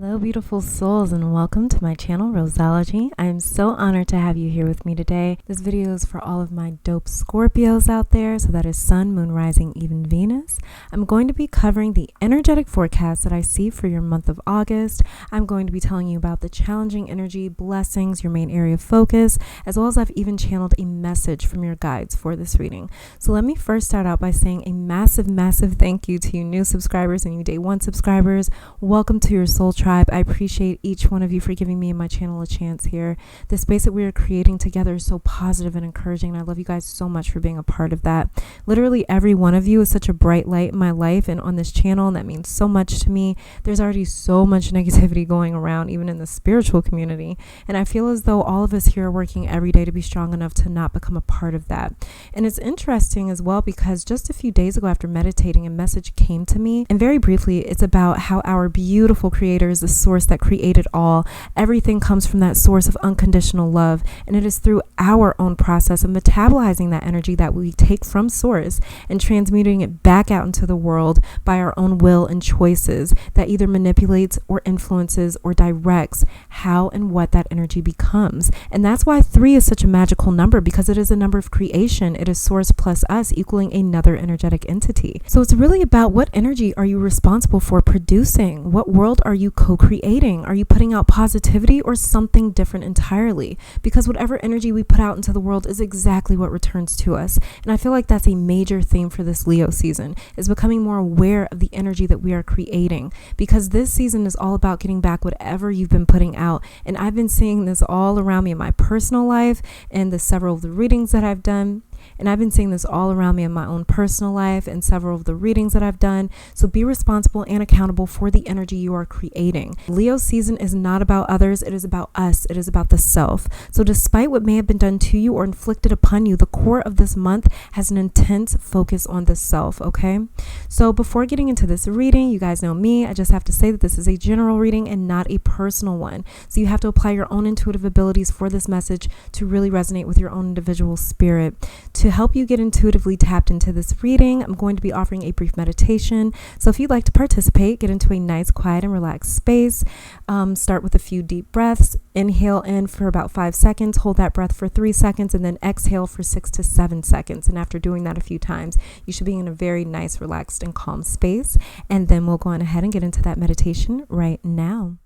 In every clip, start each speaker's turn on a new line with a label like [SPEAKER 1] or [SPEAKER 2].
[SPEAKER 1] Hello beautiful souls, and welcome to my channel Roseology. I am so honored to have you here with me today. This video is for all of my dope Scorpios out there, so that is Sun, Moon, Rising, even Venus. I'm going to be covering the energetic forecast that I see for your month of August. I'm going to be telling you about the challenging energy, blessings, your main area of focus, as well as I've even channeled a message from your guides for this reading. So let me first start out by saying a massive thank you to you new subscribers and you day one subscribers. Welcome to your soul tribe. I appreciate each one of you for giving me and my channel a chance here. The space that we are creating together is so positive and encouraging, and I love you guys so much for being a part of that. Literally every one of you is such a bright light in my life and on this channel, and that means so much to me. There's already so much negativity going around, even in the spiritual community, and I feel as though all of us here are working every day to be strong enough to not become a part of that. And it's interesting as well because just a few days ago, after meditating, a message came to me, and very briefly it's about how our beautiful creator is the source that created all. Everything comes from that source of unconditional love, and it is through our own process of metabolizing that energy that we take from source and transmuting it back out into the world by our own will and choices that either manipulates or influences or directs how and what that energy becomes. And that's why 3 is such a magical number, because it is a number of creation. It is source plus us equaling another energetic entity. So it's really about what energy are you responsible for producing? What world are you co-creating? Are you putting out positivity or something different entirely? Because whatever energy we put out into the world is exactly what returns to us. And I feel like that's a major theme for this Leo season, is becoming more aware of the energy that we are creating, because this season is all about getting back whatever you've been putting out. And I've been seeing this all around me in my personal life and the several of the readings that I've done. And I've been seeing this all around me in my own personal life and several of the readings that I've done. So be responsible and accountable for the energy you are creating. Leo season is not about others. It is about us. It is about the self. So despite what may have been done to you or inflicted upon you, the core of this month has an intense focus on the self, okay? So before getting into this reading, you guys know me. I just have to say that this is a general reading and not a personal one. So you have to apply your own intuitive abilities for this message to really resonate with your own individual spirit. To help you get intuitively tapped into this reading, I'm going to be offering a brief meditation. So if you'd like to participate, get into a nice, quiet, and relaxed space. Start with a few deep breaths. Inhale in for about 5 seconds, hold that breath for 3 seconds, and then exhale for 6 to 7 seconds. And after doing that a few times, you should be in a very nice, relaxed, and calm space. And then we'll go on ahead and get into that meditation right now.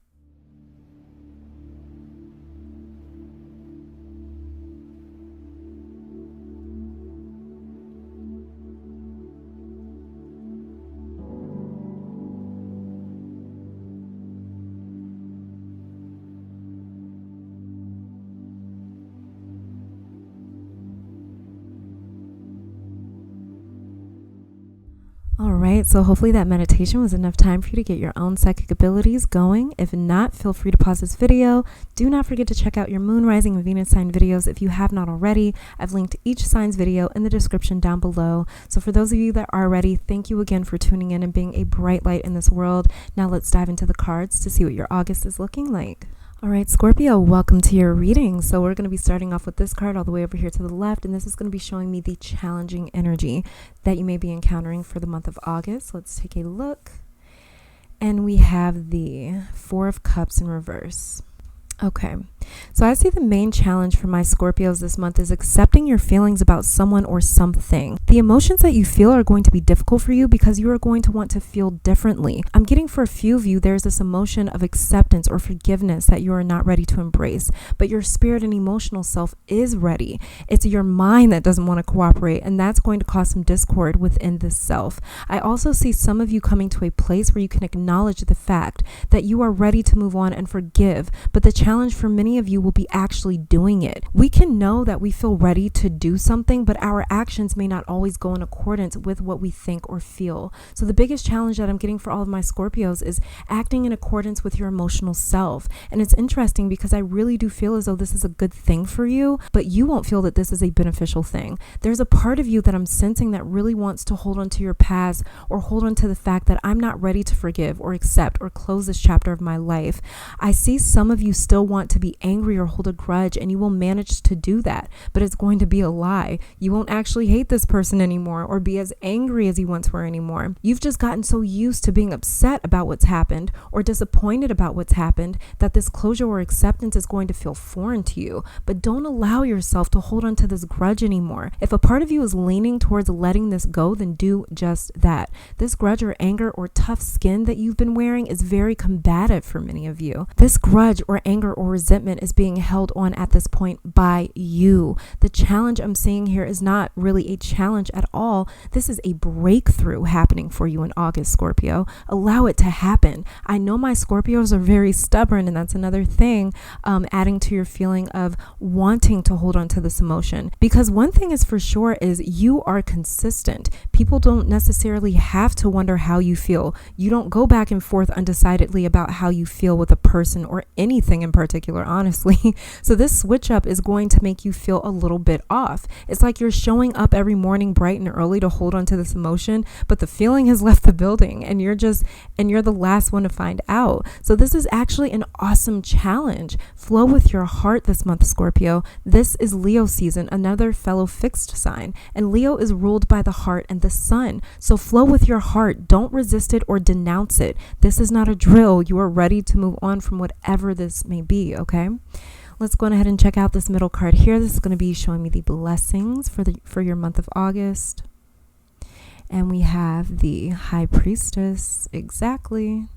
[SPEAKER 1] All right, so hopefully that meditation was enough time for you to get your own psychic abilities going. If not, feel free to pause this video. Do not forget to check out your Moon, Rising, and Venus sign videos if you have not already. I've linked each sign's video in the description down below. So for those of you that are ready, thank you again for tuning in and being a bright light in this world. Now let's dive into the cards to see what your August is looking like. All right, Scorpio, welcome to your reading. So we're going to be starting off with this card all the way over here to the left, and this is going to be showing me the challenging energy that you may be encountering for the month of August. Let's take a look. And we have the 4 of Cups in reverse. Okay, so I see the main challenge for my Scorpios this month is accepting your feelings about someone or something. The emotions that you feel are going to be difficult for you because you are going to want to feel differently. I'm getting for a few of you, there's this emotion of acceptance or forgiveness that you are not ready to embrace, but your spirit and emotional self is ready. It's your mind that doesn't want to cooperate, and that's going to cause some discord within this self. I also see some of you coming to a place where you can acknowledge the fact that you are ready to move on and forgive, but the challenge for many of you will be actually doing it. We can know that we feel ready to do something, but our actions may not always go in accordance with what we think or feel. So the biggest challenge that I'm getting for all of my Scorpios is acting in accordance with your emotional self. And it's interesting because I really do feel as though this is a good thing for you, but you won't feel that this is a beneficial thing. There's a part of you that I'm sensing that really wants to hold on to your past or hold on to the fact that I'm not ready to forgive or accept or close this chapter of my life. I see some of you still want to be angry or hold a grudge, and you will manage to do that, but it's going to be a lie. You won't actually hate this person anymore or be as angry as you once were anymore. You've just gotten so used to being upset about what's happened or disappointed about what's happened that this closure or acceptance is going to feel foreign to you. But don't allow yourself to hold on to this grudge anymore. If a part of you is leaning towards letting this go, then do just that. This grudge or anger or tough skin that you've been wearing is very combative for many of you. This grudge or anger or resentment is being held on at this point by you. The challenge I'm seeing here is not really a challenge at all. This is a breakthrough happening for you in August, Scorpio. Allow it to happen. I know my Scorpios are very stubborn, and that's another thing, adding to your feeling of wanting to hold on to this emotion. Because one thing is for sure is you are consistent. People don't necessarily have to wonder how you feel. You don't go back and forth undecidedly about how you feel with a person or anything in particular, honestly. So this switch up is going to make you feel a little bit off. It's like you're showing up every morning bright and early to hold on to this emotion, but the feeling has left the building and you're the last one to find out. So this is actually an awesome challenge. Flow with your heart this month, Scorpio. This is Leo season, another fellow fixed sign, and Leo is ruled by the heart and the sun. So flow with your heart. Don't resist it or denounce it. This is not a drill. You are ready to move on from whatever this may be, okay? Let's go ahead and check out this middle card here. This is going to be showing me the blessings for your month of August. And we have the High Priestess. Exactly.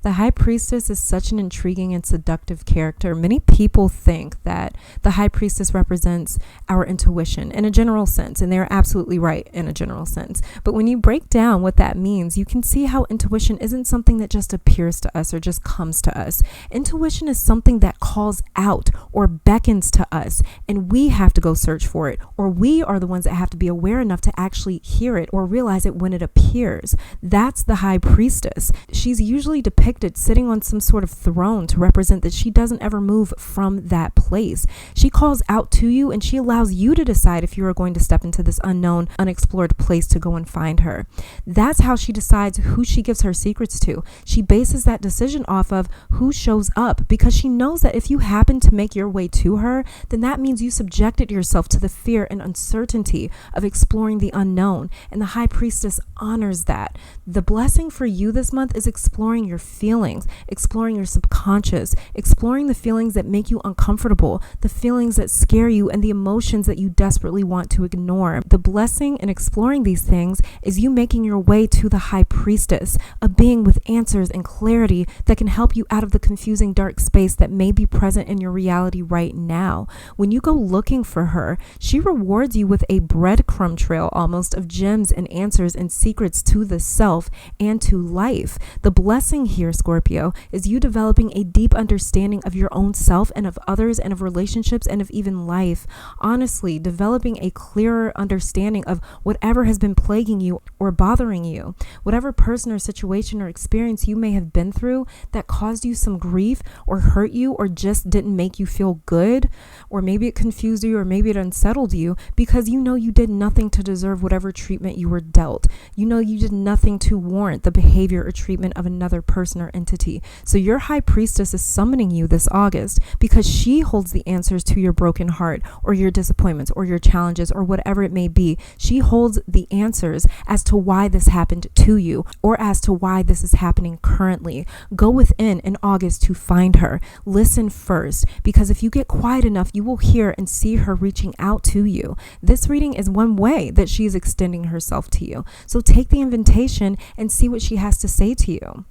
[SPEAKER 1] The High Priestess is such an intriguing and seductive character. Many people think that the High Priestess represents our intuition in a general sense, and they're absolutely right in a general sense. But when you break down what that means, you can see how intuition isn't something that just appears to us or just comes to us. Intuition is something that calls out or beckons to us, and we have to go search for it, or we are the ones that have to be aware enough to actually hear it or realize it when it appears. That's the High Priestess. She's usually depicted sitting on some sort of throne to represent that she doesn't ever move from that place. She calls out to you and she allows you to decide if you are going to step into this unknown, unexplored place to go and find her. That's how she decides who she gives her secrets to. She bases that decision off of who shows up, because she knows that if you happen to make your way to her, then that means you subjected yourself to the fear and uncertainty of exploring the unknown. And the High Priestess honors that. The blessing for you this month is exploring your feelings, exploring your subconscious, exploring the feelings that make you uncomfortable, the feelings that scare you, and the emotions that you desperately want to ignore. The blessing in exploring these things is you making your way to the High Priestess, a being with answers and clarity that can help you out of the confusing dark space that may be present in your reality right now. When you go looking for her, she rewards you with a breadcrumb trail almost of gems and answers and secrets to the self and to life. The blessing here, Scorpio, is you developing a deep understanding of your own self and of others and of relationships and of even life. Honestly, developing a clearer understanding of whatever has been plaguing you or bothering you, whatever person or situation or experience you may have been through that caused you some grief or hurt you or just didn't make you feel good, or maybe it confused you or maybe it unsettled you because you know you did nothing to deserve whatever treatment you were dealt. You know you did nothing to warrant the behavior or treatment of another person or entity. So your High Priestess is summoning you this August because she holds the answers to your broken heart or your disappointments or your challenges or whatever it may be. She holds the answers as to why this happened to you or as to why this is happening currently. Go within in August to find her. Listen first, because if you get quiet enough, you will hear and see her reaching out to you. This reading is one way that she is extending herself to you. So take the invitation and see what she has to say to you.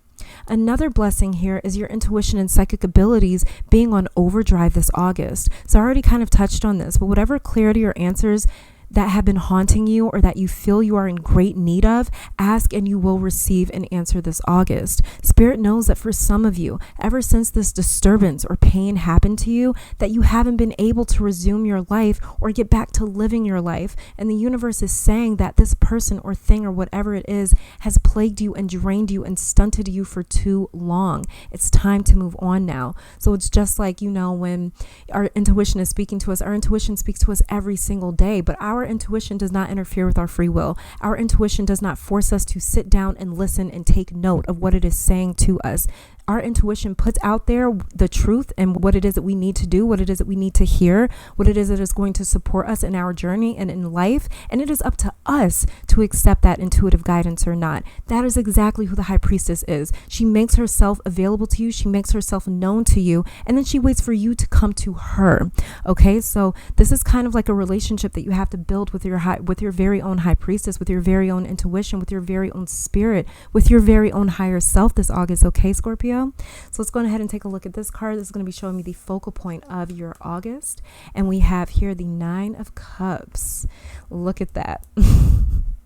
[SPEAKER 1] Another blessing here is your intuition and psychic abilities being on overdrive this August. So I already kind of touched on this, but whatever clarity or answers that have been haunting you or that you feel you are in great need of, ask and you will receive an answer this August. Spirit knows that for some of you, ever since this disturbance or pain happened to you, that you haven't been able to resume your life or get back to living your life. And the universe is saying that this person or thing or whatever it is has plagued you and drained you and stunted you for too long. It's time to move on now. So it's just like, when our intuition is speaking to us, our intuition speaks to us every single day, but our intuition does not interfere with our free will. Our intuition does not force us to sit down and listen and take note of what it is saying to us. Our intuition puts out there the truth and what it is that we need to do, what it is that we need to hear, what it is that is going to support us in our journey and in life. And it is up to us to accept that intuitive guidance or not. That is exactly who the high priestess is. She makes herself available to you. She makes herself known to you. And then she waits for you to come to her. Okay, so this is kind of like a relationship that you have to build with your very own high priestess, with your very own intuition, with your very own spirit, with your very own higher self this August. Okay, Scorpio? So let's go ahead and take a look at this card. This is going to be showing me the focal point of your August. And we have here the 9 of Cups. Look at that.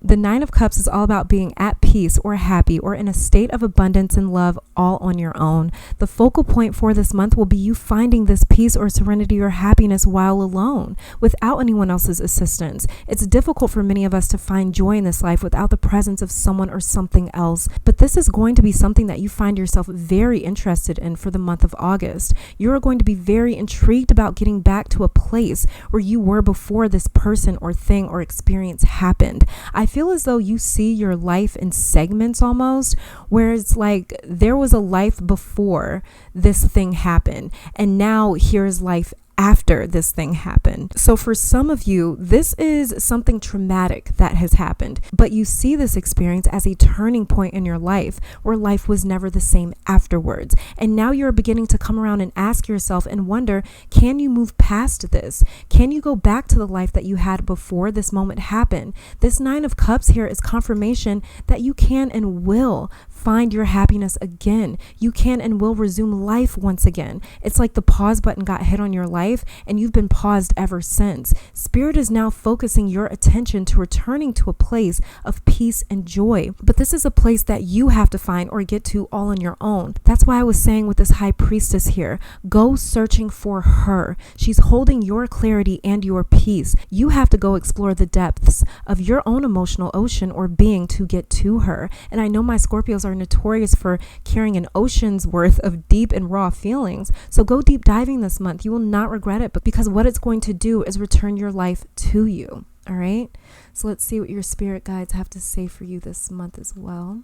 [SPEAKER 1] The 9 of Cups is all about being at peace or happy or in a state of abundance and love all on your own. The focal point for this month will be you finding this peace or serenity or happiness while alone, without anyone else's assistance. It's difficult for many of us to find joy in this life without the presence of someone or something else. But this is going to be something that you find yourself very interested in for the month of August. You're going to be very intrigued about getting back to a place where you were before this person or thing or experience happened. I feel as though you see your life in segments almost, where it's like there was a life before this thing happened, and now here's life after this thing happened. So for some of you, this is something traumatic that has happened, but you see this experience as a turning point in your life where life was never the same afterwards. And now you're beginning to come around and ask yourself and wonder, can you move past this? Can you go back to the life that you had before this moment happened? This 9 of Cups here is confirmation that you can and will find your happiness again. You can and will resume life once again. It's like the pause button got hit on your life and you've been paused ever since. Spirit is now focusing your attention to returning to a place of peace and joy. But this is a place that you have to find or get to all on your own. That's why I was saying with this high priestess here, go searching for her. She's holding your clarity and your peace. You have to go explore the depths of your own emotional ocean or being to get to her. And I know my Scorpios are notorious for carrying an ocean's worth of deep and raw feelings. So go deep diving this month. You will not regret it, but because what it's going to do is return your life to you. All right. So let's see what your spirit guides have to say for you this month as well.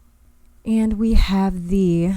[SPEAKER 1] And we have the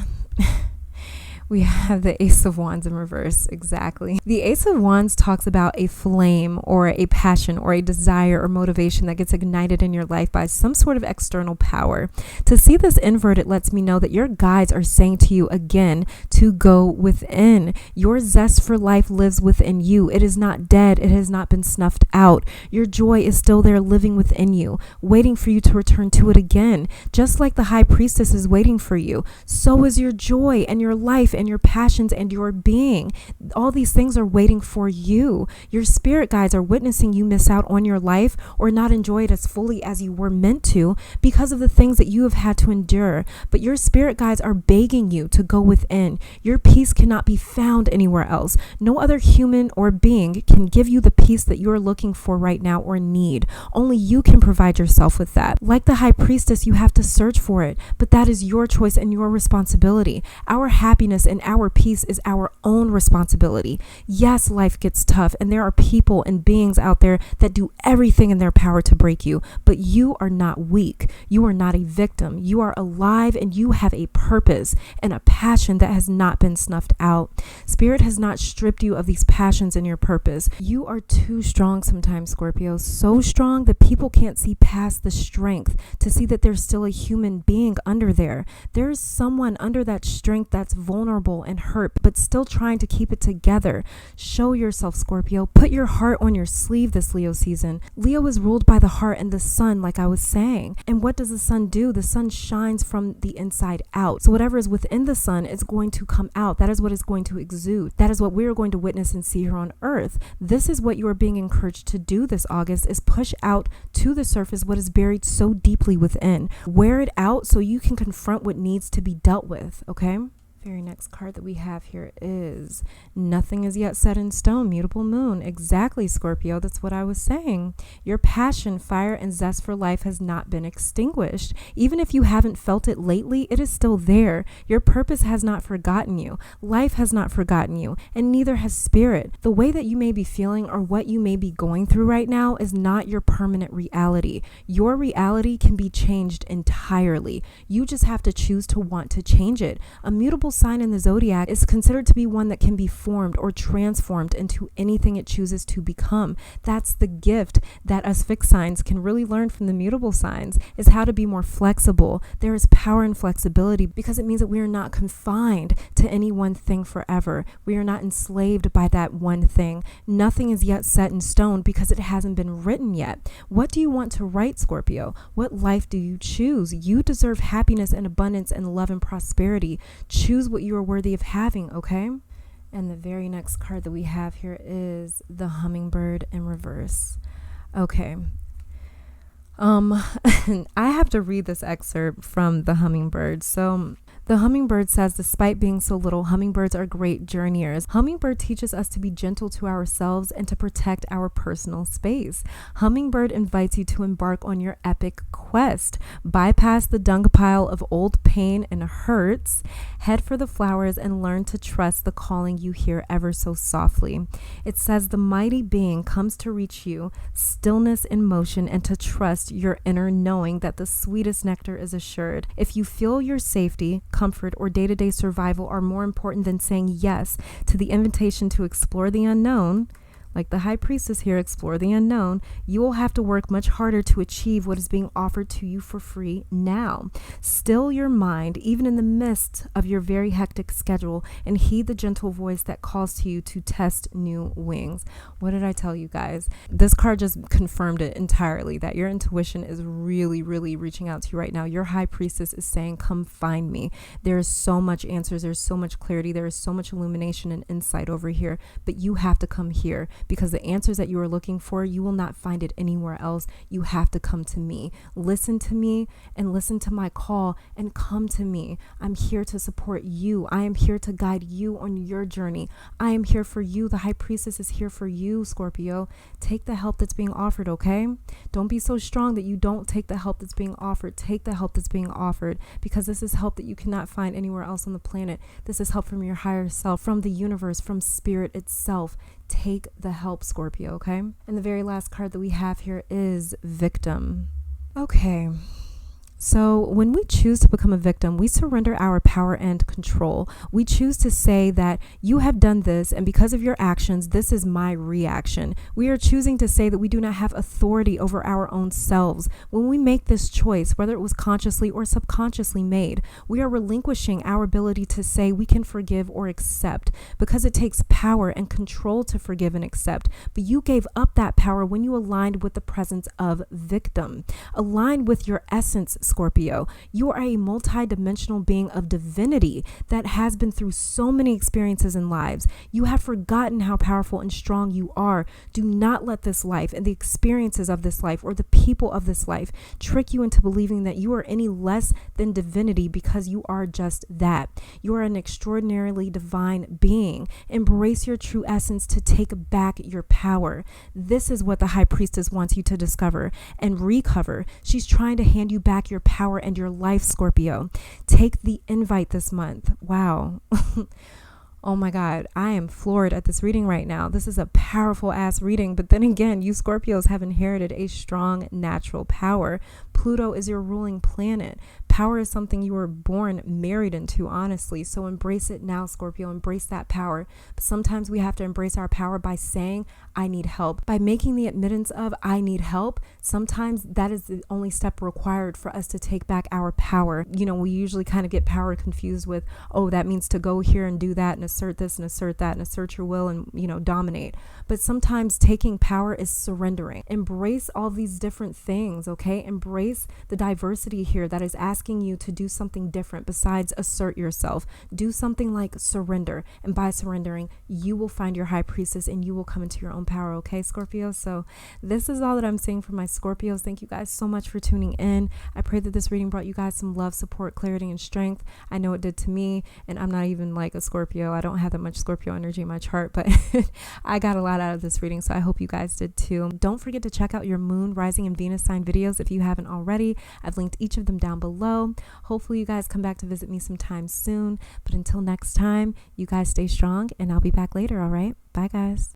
[SPEAKER 1] Ace of Wands in reverse. Exactly. The Ace of Wands talks about a flame or a passion or a desire or motivation that gets ignited in your life by some sort of external power. To see this invert, it lets me know that your guides are saying to you again to go within. Your zest for life lives within you. It is not dead. It has not been snuffed out. Your joy is still there living within you, waiting for you to return to it again. Just like the high priestess is waiting for you, so is your joy and your life and your passions and your being. All these things are waiting for you. Your spirit guides are witnessing you miss out on your life or not enjoy it as fully as you were meant to because of the things that you have had to endure. But your spirit guides are begging you to go within. Your peace cannot be found anywhere else. No other human or being can give you the peace that you're looking for right now or need. Only you can provide yourself with that. Like the high priestess, you have to search for it, but that is your choice and your responsibility. Our happiness and our peace is our own responsibility. Yes, life gets tough and there are people and beings out there that do everything in their power to break you, but you are not weak. You are not a victim. You are alive and you have a purpose and a passion that has not been snuffed out. Spirit has not stripped you of these passions and your purpose. You are too strong sometimes, Scorpio, so strong that people can't see past the strength to see that there's still a human being under there. There's someone under that strength that's vulnerable and hurt, but still trying to keep it together. Show yourself, Scorpio. Put your heart on your sleeve this Leo season. Leo is ruled by the heart and the sun, like I was saying. And what does the sun do? The sun shines from the inside out. So whatever is within the sun is going to come out. That is what is going to exude. That is what we are going to witness and see here on earth. This is what you are being encouraged to do this August, is push out to the surface what is buried so deeply within. Wear it out so you can confront what needs to be dealt with, okay? Very next card that we have here is nothing is yet set in stone, mutable moon. Exactly, Scorpio. That's what I was saying. Your passion, fire, and zest for life has not been extinguished. Even if you haven't felt it lately, it is still there. Your purpose has not forgotten you. Life has not forgotten you, and neither has spirit. The way that you may be feeling or what you may be going through right now is not your permanent reality. Your reality can be changed entirely. You just have to choose to want to change it. A mutable sign in the zodiac is considered to be one that can be formed or transformed into anything it chooses to become. That's the gift that us fixed signs can really learn from the mutable signs, is how to be more flexible. There is power in flexibility because it means that we are not confined to any one thing forever. We are not enslaved by that one thing. Nothing is yet set in stone because it hasn't been written yet. What do you want to write, Scorpio? What life do you choose? You deserve happiness and abundance and love and prosperity. Choose what you are worthy of having, okay? And the very next card that we have here is the Hummingbird in reverse. Okay. I have to read this excerpt from the Hummingbird. So the Hummingbird says, despite being so little, hummingbirds are great journeyers. Hummingbird teaches us to be gentle to ourselves and to protect our personal space. Hummingbird invites you to embark on your epic quest. Bypass the dung pile of old pain and hurts. Head for the flowers and learn to trust the calling you hear ever so softly. It says the mighty being comes to reach you, stillness in motion, and to trust your inner knowing that the sweetest nectar is assured. If you feel your safety, comfort, or day-to-day survival are more important than saying yes to the invitation to explore the unknown, like the High Priestess here, explore the unknown, you will have to work much harder to achieve what is being offered to you for free now. Still your mind, even in the midst of your very hectic schedule, and heed the gentle voice that calls to you to test new wings. What did I tell you guys? This card just confirmed it entirely, that your intuition is really, really reaching out to you right now. Your High Priestess is saying, come find me. There is so much answers. There's so much clarity. There is so much illumination and insight over here, but you have to come here. Because the answers that you are looking for, you will not find it anywhere else. You have to come to me. Listen to me and listen to my call and come to me. I'm here to support you. I am here to guide you on your journey. I am here for you. The High Priestess is here for you, Scorpio. Take the help that's being offered, okay? Don't be so strong that you don't take the help that's being offered. Take the help that's being offered, because this is help that you cannot find anywhere else on the planet. This is help from your higher self, from the universe, from spirit itself. Take the help, Scorpio, okay? And the very last card that we have here is victim. Okay. So when we choose to become a victim, we surrender our power and control. We choose to say that you have done this, and because of your actions, this is my reaction. We are choosing to say that we do not have authority over our own selves. When we make this choice, whether it was consciously or subconsciously made, we are relinquishing our ability to say we can forgive or accept, because it takes power and control to forgive and accept. But you gave up that power when you aligned with the presence of victim. Align with your essence, Scorpio. You are a multi-dimensional being of divinity that has been through so many experiences in lives. You have forgotten how powerful and strong you are. Do not let this life and the experiences of this life or the people of this life trick you into believing that you are any less than divinity, because you are just that. You are an extraordinarily divine being. Embrace your true essence to take back your power. This is what the High Priestess wants you to discover and recover. She's trying to hand you back your power and your life, Scorpio. Take the invite this month. Wow. Oh my God, I am floored at this reading right now. This is a powerful ass reading. But then again, you Scorpios have inherited a strong natural power. Pluto is your ruling planet. Power is something you were born married into, honestly. So embrace it now, Scorpio. Embrace that power. But sometimes we have to embrace our power by saying, I need help. By making the admittance of, I need help. Sometimes that is the only step required for us to take back our power. You know, we usually kind of get power confused with, oh, that means to go here and do that and assert this and assert that and assert your will and, you know, dominate. But sometimes taking power is surrendering. Embrace all these different things, okay? Embrace the diversity here that is asking you to do something different besides assert yourself. Do something like surrender. And by surrendering, you will find your High Priestess and you will come into your own power, okay, Scorpio? So this is all that I'm saying for my Scorpios. Thank you guys so much for tuning in. I pray that this reading brought you guys some love, support, clarity, and strength. I know it did to me, and I'm not even like a Scorpio. I don't have that much Scorpio energy in my chart, but I got a lot out of this reading, so I hope you guys did too. Don't forget to check out your Moon, Rising, and Venus sign videos if you haven't already. I've linked each of them down below. Hopefully you guys come back to visit me sometime soon, but until next time, you guys stay strong, and I'll be back later, all right? Bye, guys.